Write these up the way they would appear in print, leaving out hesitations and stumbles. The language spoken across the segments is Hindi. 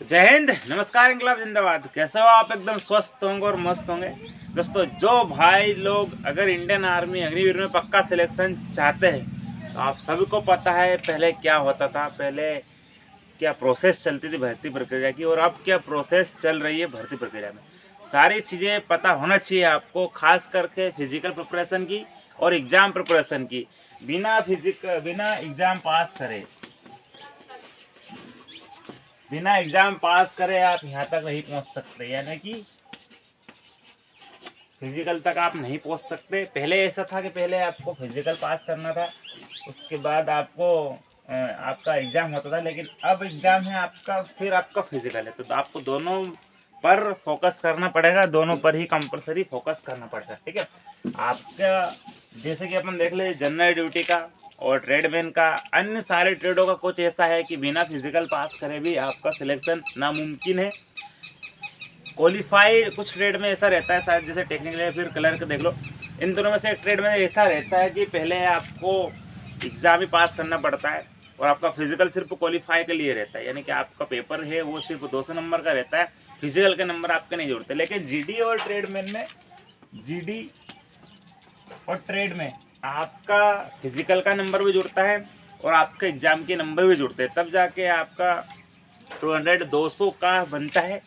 जय हिंद, नमस्कार, इंकलाब जिंदाबाद। कैसे हो आप? एकदम स्वस्थ होंगे और मस्त होंगे। दोस्तों, जो भाई लोग अगर इंडियन आर्मी अग्निवीर में पक्का सिलेक्शन चाहते हैं तो आप सभी को पता है पहले क्या होता था, पहले क्या प्रोसेस चलती थी भर्ती प्रक्रिया की और अब क्या प्रोसेस चल रही है भर्ती प्रक्रिया में। सारी चीज़ें पता होना चाहिए आपको, खास करके फिजिकल प्रिपरेशन की और एग्ज़ाम प्रिपरेशन की। बिना एग्ज़ाम पास करे, बिना एग्जाम पास करे आप यहाँ तक नहीं पहुँच सकते, यानी कि फिजिकल तक आप नहीं पहुँच सकते। पहले ऐसा था कि पहले आपको फिजिकल पास करना था, उसके बाद आपको आपका एग्ज़ाम होता था, लेकिन अब एग्ज़ाम है आपका, फिर आपका फिजिकल है, तो आपको दोनों पर फोकस करना पड़ेगा, दोनों पर ही कंपलसरी फोकस करना पड़ेगा। ठीक है, आपका जैसे कि अपन देख ले जनरल ड्यूटी का और ट्रेडमैन का, अन्य सारे ट्रेडों का कुछ ऐसा है कि बिना फिजिकल पास करे भी आपका सिलेक्शन नामुमकिन है। क्वालिफाई कुछ ट्रेड में ऐसा रहता है, शायद जैसे टेक्निकल या फिर क्लर्क देख लो, इन दोनों में से एक ट्रेड में ऐसा रहता है कि पहले आपको एग्ज़ाम ही पास करना पड़ता है और आपका फिजिकल सिर्फ क्वालिफाई के लिए रहता है, यानी कि आपका पेपर है वो सिर्फ 200 नंबर का रहता है, फिजिकल के नंबर आपके नहीं जुड़ते। लेकिन जीडी और ट्रेडमैन में, जीडी और ट्रेड में आपका फिजिकल का नंबर भी जुड़ता है और आपके एग्ज़ाम के नंबर भी जुड़ते हैं, तब जाके आपका 200 का बनता है।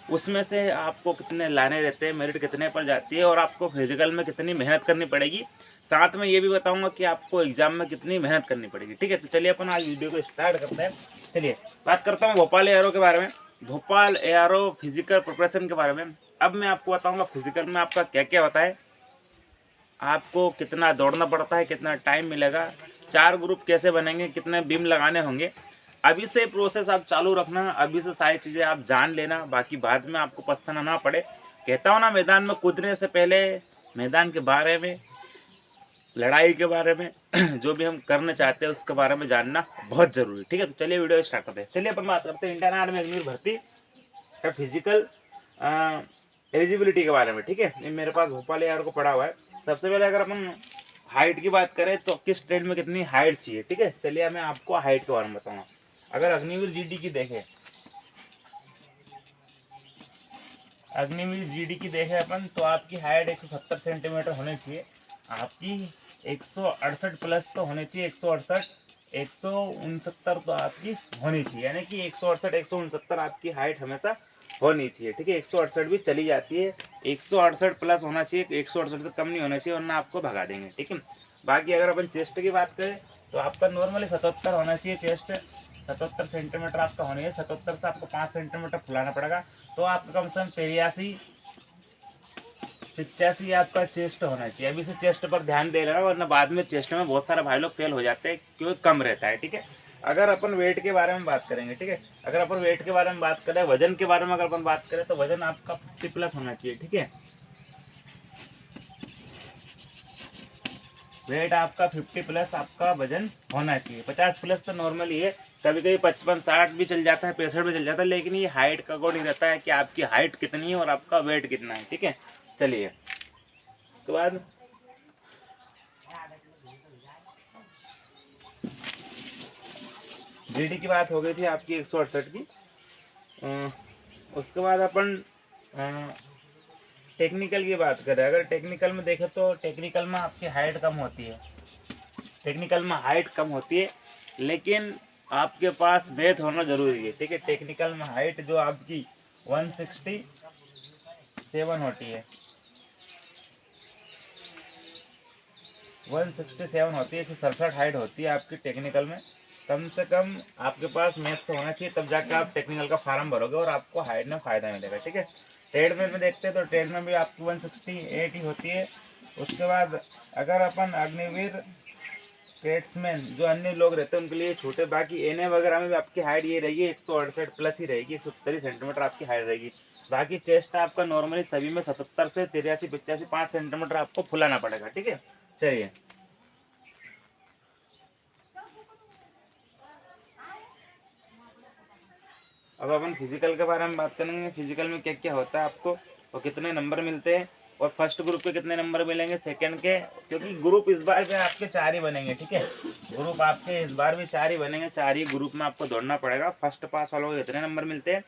उसमें से आपको कितने लाने रहते हैं, मेरिट कितने पर जाती है और आपको फिजिकल में कितनी मेहनत करनी पड़ेगी, साथ में ये भी बताऊंगा कि आपको एग्जाम में कितनी मेहनत करनी पड़ेगी। ठीक है, तो चलिए अपन आज वीडियो को स्टार्ट करते हैं। चलिए बात करता हूँ भोपाल एआरओ के बारे में, भोपाल एआरओ फिजिकल प्रिपरेशन के बारे में। अब मैं आपको बताऊँगा फिजिकल में आपका क्या क्या होता है, आपको कितना दौड़ना पड़ता है, कितना टाइम मिलेगा, 4 ग्रुप कैसे बनेंगे, कितने बीम लगाने होंगे। अभी से प्रोसेस आप चालू रखना, अभी से सारी चीज़ें आप जान लेना, बाकी बाद में आपको पछताना ना पड़े। कहता हूँ ना, मैदान में कूदने से पहले मैदान के बारे में, लड़ाई के बारे में जो भी हम करना चाहते हैं उसके बारे में जानना बहुत ज़रूरी। ठीक है, तो चलिए वीडियो स्टार्ट करते हैं। चलिए अपन बात करते हैं इंडियन आर्मी अग्निवीर भर्ती का फिजिकल एलिजिबिलिटी के बारे में। ठीक है, ये मेरे पास भोपाल यार को पड़ा हुआ है। सबसे पहले अगर अपन हाइट की बात करें तो किस ट्रेड में कितनी हाइट चाहिए। ठीक है, चलिए मैं आपको हाइट के बारे में बताऊंगा। अगर अग्निवीर जीडी की देखें, अग्निवीर जीडी की देखें अपन, तो आपकी हाइट 170 सेंटीमीटर होनी चाहिए। आपकी 168 प्लस तो होनी चाहिए, 168 169 तो आपकी होनी चाहिए, यानी कि 168 169 आपकी हाइट हमेशा होनी चाहिए। ठीक है, 168 भी चली जाती है, 168 प्लस होना चाहिए, 168 से कम नहीं होना चाहिए, वरना आपको भगा देंगे। ठीक है, बाकी अगर अपन चेस्ट की बात करें तो आपका नॉर्मली 77 होना चाहिए चेस्ट, 77 सेंटीमीटर आपका होनी है। 77 से आपको 5 सेंटीमीटर फुलाना पड़ेगा, तो आपका कम से कम 85 आपका चेस्ट होना चाहिए। अभी से चेस्ट पर ध्यान दे लेना, वरना बाद में चेस्ट में बहुत सारे भाई लोग फेल हो जाते हैं क्योंकि कम रहता है। ठीक है, अगर अपन वेट के बारे में बात करेंगे, ठीक है, अगर अपन वेट के बारे में बात करें, वजन के बारे में अगर अपन बात करें तो वजन आपका 50 प्लस होना चाहिए। ठीक है, वेट आपका 50 प्लस आपका वजन होना चाहिए। 50 प्लस तो नॉर्मली है, कभी कभी 55 60 भी चल जाता है, 65 भी चल जाता है, लेकिन ये हाइट का अकॉर्डिंग रहता है कि आपकी हाइट कितनी है और आपका वेट कितना है। ठीक है, चलिए उसके बाद जीडी की बात हो गई थी आपकी 168 की। उसके बाद अपन टेक्निकल की बात करें, अगर टेक्निकल में देखें तो टेक्निकल में आपकी हाइट कम होती है, टेक्निकल में हाइट कम होती है, लेकिन आपके पास मैथ होना जरूरी है। ठीक है, टेक्निकल में हाइट जो आपकी 167 होती है, 167 होती है, 167 हाइट होती है आपकी टेक्निकल में। कम से कम आपके पास मैथ्स होना चाहिए, तब जाकर आप टेक्निकल का फॉर्म भरोगे और आपको हाइट में फ़ायदा मिलेगा। ठीक है, ट्रेड में देखते हैं तो ट्रेड में भी आपकी 168 ही होती है। उसके बाद अगर अपन अग्निवीर कैट्समैन जो अन्य लोग रहते हैं उनके लिए छूटे, बाकी एनए वगैरह में भी आपकी हाइट ये रहेगी 168 प्लस ही रहेगी, 170 सेंटीमीटर आपकी हाइट रहेगी। बाकी चेस्ट आपका नॉर्मली सभी में 77 से 83 85 5 सेंटीमीटर आपको फुलाना पड़ेगा। ठीक है, चलिए अब अपन फिजिकल के बारे में बात करेंगे। फिजिकल में क्या क्या होता है आपको और कितने नंबर मिलते हैं और फर्स्ट ग्रुप के कितने नंबर मिलेंगे, सेकंड के, क्योंकि ग्रुप इस बार भी आपके 4 ही बनेंगे, ठीक है। ग्रुप आपके इस बार भी 4 ही बनेंगे, 4 ही ग्रुप में आपको दौड़ना पड़ेगा। फर्स्ट पास वालों को कितने नंबर मिलते हैं,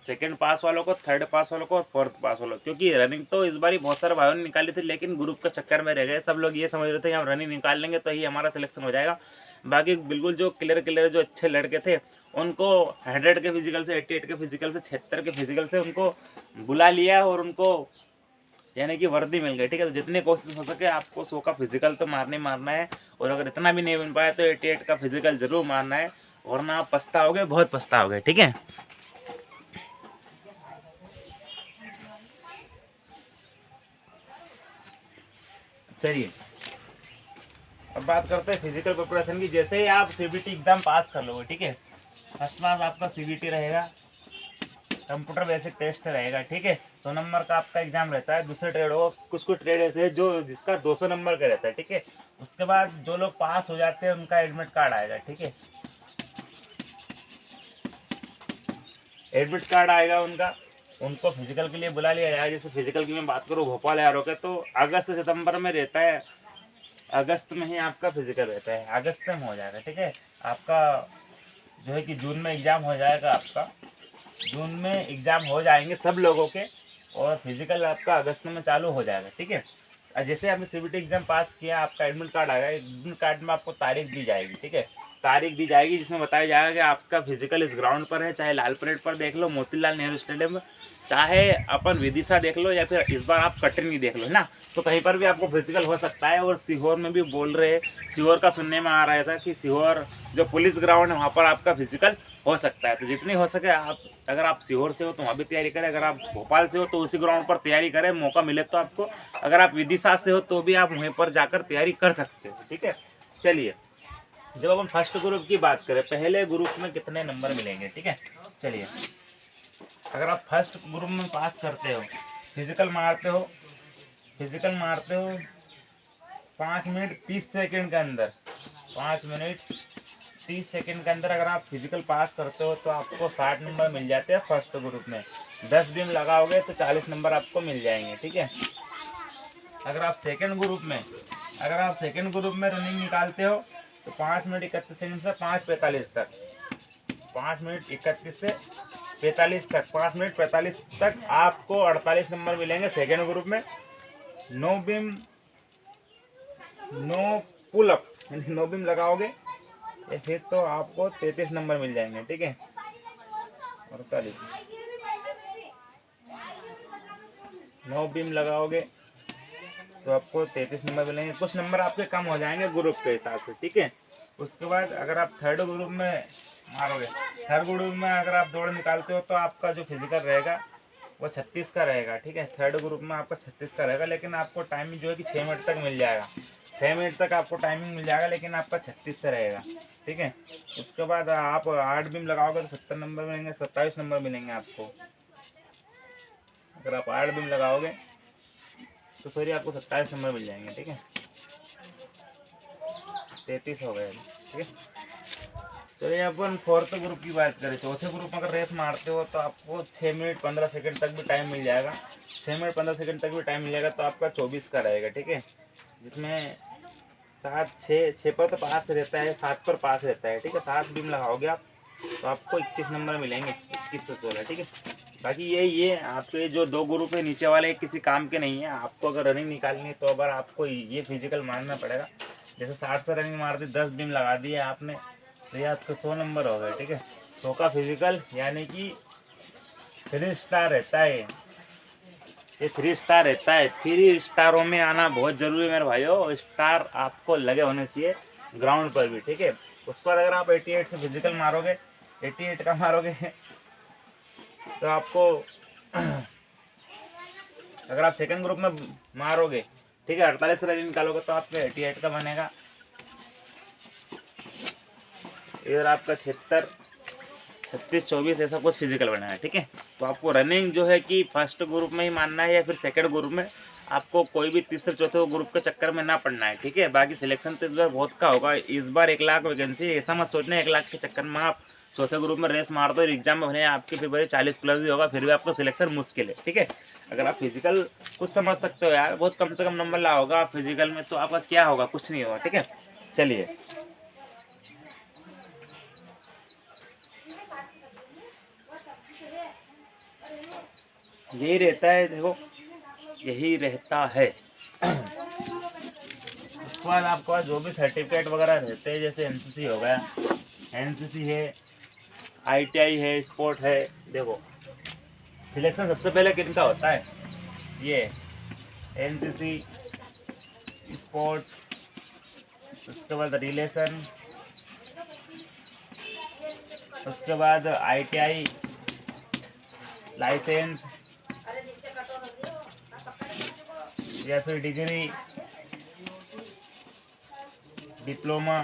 सेकंड पास वालों को, थर्ड पास वालों को और फोर्थ पास वालों को। क्योंकि रनिंग तो इस बार ही बहुत सारे भाइयों ने निकाली थी, लेकिन ग्रुप के चक्कर में रह गए। सब लोग ये समझ रहे थे कि हम रनिंग निकाल लेंगे तो ही हमारा सिलेक्शन हो जाएगा। बाकी बिल्कुल जो क्लियर जो अच्छे लड़के थे उनको 100 के फिजिकल से, 88 के फिजिकल से, 76 के फिजिकल से उनको बुला लिया और उनको यानी कि वर्दी मिल गई, ठीक है। तो जितनी कोशिश हो सके आपको 100 का फिजिकल तो मारना है, और अगर इतना भी नहीं बन पाया तो 88 का फिजिकल जरूर मारना है, वरना आप पछताओगे, बहुत पछताओगे, ठीक है। चलिए अब बात करते हैं फिजिकल प्रिपरेशन की। जैसे ही आप सीबीटी एग्जाम पास कर लोगे, ठीक है, फर्स्ट क्लास आपका सीबीटी रहेगा, कंप्यूटर बेसिक टेस्ट रहेगा, ठीक है। 100 नंबर का आपका एग्जाम रहता है। दूसरे ट्रेड हो, कुछ ट्रेड ऐसे है जो जिसका 200 नंबर का रहता है, ठीक है। उसके बाद जो लोग पास हो जाते हैं उनका एडमिट कार्ड आएगा, ठीक है। एडमिट कार्ड आएगा उनको फिजिकल के लिए बुला लिया जाएगा। जैसे फिजिकल की मैं बात करूँ भोपाल यारों के, तो अगस्त सितंबर में रहता है, अगस्त में ही आपका फिजिकल रहता है, अगस्त में हो जाएगा, ठीक है। आपका जो है कि जून में एग्ज़ाम हो जाएगा, आपका जून में एग्ज़ाम हो जाएंगे सब लोगों के, और फिजिकल आपका अगस्त में चालू हो जाएगा, ठीक है। जैसे आपने सीबीटी एग्जाम पास किया, आपका एडमिट कार्ड आएगा। एडमिट कार्ड में आपको तारीख दी जाएगी, ठीक है, तारीख दी जाएगी जिसमें बताया जाएगा कि आपका फिजिकल इस ग्राउंड पर है, चाहे लाल परेड पर देख लो, मोतीलाल नेहरू स्टेडियम में, चाहे अपन विदिशा देख लो, या फिर इस बार आप कटनी देख लो, है ना। तो कहीं पर भी आपको फिजिकल हो सकता है। और सीहोर में भी बोल रहे हैं, सीहोर का सुनने में आ रहा था कि सीहोर जो पुलिस ग्राउंड है वहाँ पर आपका फिजिकल हो सकता है। तो जितनी हो सके आप, अगर आप सीहोर से हो तो वहाँ भी तैयारी करें, अगर आप भोपाल से हो तो उसी ग्राउंड पर तैयारी करें, मौका मिले तो आपको। अगर आप विदिशा से हो तो भी आप वहीं पर जाकर तैयारी कर सकते हो, ठीक है। चलिए जब अपन फर्स्ट ग्रुप की बात करें, पहले ग्रुप में कितने नंबर मिलेंगे, ठीक है। चलिए अगर आप फर्स्ट ग्रुप में पास करते हो, फिजिकल मारते हो 5 मिनट 30 सेकेंड के अंदर, 5 मिनट 30 सेकेंड के अंदर अगर आप फिजिकल पास करते हो तो आपको 60 नंबर मिल जाते हैं फर्स्ट ग्रुप में। 10 बीम लगाओगे तो 40 नंबर आपको मिल जाएंगे, ठीक है। अगर आप सेकंड ग्रुप में रनिंग निकालते हो तो 5 मिनट 31 सेकंड से 5:45 तक, 5 मिनट 31 से 45 तक, 5 मिनट 45 तक आपको 48 नंबर मिलेंगे सेकंड ग्रुप में। No beam no pull up, no beam लगाओगे या फिर तो आपको 33 नंबर मिल जाएंगे, ठीक है। 48 नो बीम लगाओगे तो आपको 33 नंबर मिलेंगे। कुछ नंबर आपके कम हो जाएंगे ग्रुप के हिसाब से, ठीक है। उसके बाद अगर आप थर्ड ग्रुप में मारोगे, थर्ड ग्रुप में अगर आप दौड़ निकालते हो तो आपका जो फिजिकल रहेगा वो 36 का रहेगा, ठीक है। थर्ड ग्रुप में आपका 36 का रहेगा, लेकिन आपको टाइमिंग जो है कि 6 मिनट तक मिल जाएगा, 6 मिनट तक आपको टाइमिंग मिल जाएगा, लेकिन आपका 36 से रहेगा, ठीक है। उसके बाद आप 8 बीम लगाओगे तो 70 नंबर मिलेंगे, 27 नंबर मिलेंगे आपको। अगर आप 8 बीम लगाओगे तो सॉरी आपको 27 नंबर मिल जाएंगे, ठीक है। 33 हो गए, ठीक है। चलिए अपन फोर्थ ग्रुप की बात करें। चौथे ग्रुप में अगर रेस मारते हो तो आपको 6 मिनट 15 सेकंड तक भी टाइम मिल जाएगा, 6 मिनट 15 सेकंड तक भी टाइम मिल जाएगा, तो आपका 24 का रहेगा, ठीक है। जिसमें 6 पर तो पास रहता है, 7 पर पास रहता है, ठीक है। 7 बीम लगाओगे आप तो आपको 21 नंबर मिलेंगे, 21 से 16, ठीक है। बाकी ये आपके जो 2 ग्रुप है नीचे वाले किसी काम के नहीं है। आपको अगर रनिंग निकालनी है तो अगर आपको ये फिजिकल मारना पड़ेगा। जैसे 60 से रनिंग मार दी, 10 बीम लगा दिए आपने, तो ये आपके 100 नंबर हो गए, ठीक है। 100 का फिजिकल यानी कि 3 स्टार रहता है, ये 3 स्टार रहता है। 3 स्टारों में आना बहुत जरूरी है मेरे भाइयों। स्टार आपको लगे होने चाहिए ग्राउंड पर भी, ठीक है। उस पर अगर आप 88 से फिजिकल मारोगे, 88 का मारोगे तो आपको अगर आप सेकंड ग्रुप में मारोगे, ठीक है, 48 से रनिंग निकालोगे तो आपका 88 का बनेगा। इधर आपका 76, 36, 24 ऐसा कुछ फिजिकल बना है, ठीक है। तो आपको रनिंग जो है कि फर्स्ट ग्रुप में ही मानना है या फिर सेकंड ग्रुप में, आपको कोई भी तीसरे चौथे ग्रुप के चक्कर में ना पड़ना है, ठीक है। बाकी सिलेक्शन तो इस बार बहुत का होगा, इस बार 1 लाख वैकेंसी, ऐसा मत सोचना 1 लाख के चक्कर में आप चौथे ग्रुप में रेस मार दो और एग्जाम में भले आपके फिर भले 40 प्लस भी होगा, फिर भी आपका सिलेक्शन मुश्किल है, ठीक है। अगर आप फिजिकल कुछ समझ सकते हो यार, बहुत कम से कम नंबर ला होगा आप फिजिकल में, तो आपका क्या होगा, कुछ नहीं होगा, ठीक है। चलिए यही रहता है, देखो यही रहता है। उसके बाद आपके पास जो भी सर्टिफिकेट वगैरह रहते हैं, जैसे एनसीसी हो गया, एनसीसी है, आईटीआई है, स्पोर्ट है। देखो सिलेक्शन सबसे पहले किनका होता है, ये एनसीसी, स्पोर्ट, उसके बाद रिलेशन, उसके बाद आईटीआई, लाइसेंस या फिर डिग्री, डिप्लोमा,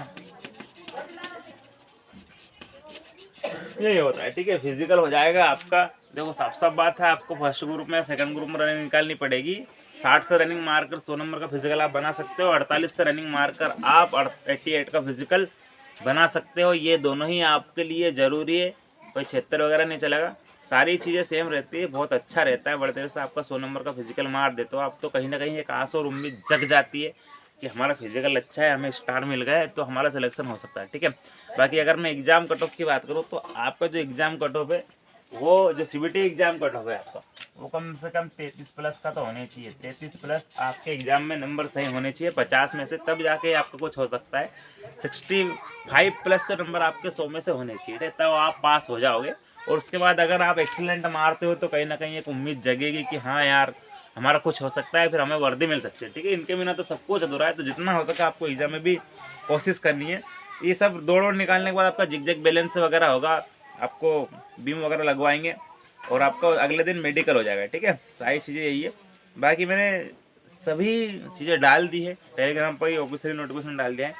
यही होता है, ठीक है। फिजिकल हो जाएगा आपका। देखो साफ साफ बात है, आपको फर्स्ट ग्रुप में सेकंड ग्रुप में रनिंग निकालनी पड़ेगी। 60 से रनिंग मारकर 100 नंबर का फिजिकल आप बना सकते हो, 48 से रनिंग मारकर आप 88 का फिजिकल बना सकते हो। ये दोनों ही आपके लिए ज़रूरी है, कोई 76 वगैरह नहीं चलेगा, सारी चीज़ें सेम रहती है, बहुत अच्छा रहता है। बड़े देर से आपका 100 नंबर का फिजिकल मार देते हो आप, तो कहीं ना कहीं एक आस और उम्मीद जग जाती है कि हमारा फिजिकल अच्छा है, हमें स्टार मिल गया है, तो हमारा सिलेक्शन हो सकता है, ठीक है। बाकी अगर मैं एग्ज़ाम कट ऑफ की बात करूँ, तो आपका जो एग्ज़ाम कट ऑफ है, वो जो सीबीटी एग्ज़ाम कट ऑफ है आपका, वो कम से कम 33 प्लस का तो होना चाहिए। 33 प्लस आपके एग्ज़ाम में नंबर सही होने चाहिए 50 में से, तब जाके आपका कुछ हो सकता है। 65 प्लस तो नंबर आपके 100 में से होने चाहिए, तब आप पास हो जाओगे। और उसके बाद अगर आप एक्सीलेंट मारते हो, तो कहीं ना कहीं एक उम्मीद जगेगी कि हाँ यार हमारा कुछ हो सकता है, फिर हमें वर्दी मिल सकती है, ठीक है। इनके बिना तो सब कुछ अधूरा है, तो जितना हो सके आपको एग्जाम में भी कोशिश करनी है। ये सब दौड़ निकालने के बाद आपका जिग बैलेंस वगैरह होगा, आपको बीम वगैरह लगवाएंगे और आपका अगले दिन मेडिकल हो जाएगा, ठीक है। सारी चीज़ें यही है। बाकी मैंने सभी चीज़ें डाल दी है टेलीग्राम पर ही, ऑफिशियल नोटिफिकेशन डाल दिया है,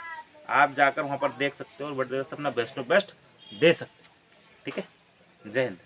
आप जाकर वहाँ पर देख सकते हो और बड़े से अपना बेस्ट ऑफ बेस्ट दे सकते हो, ठीक है। जय हिंद।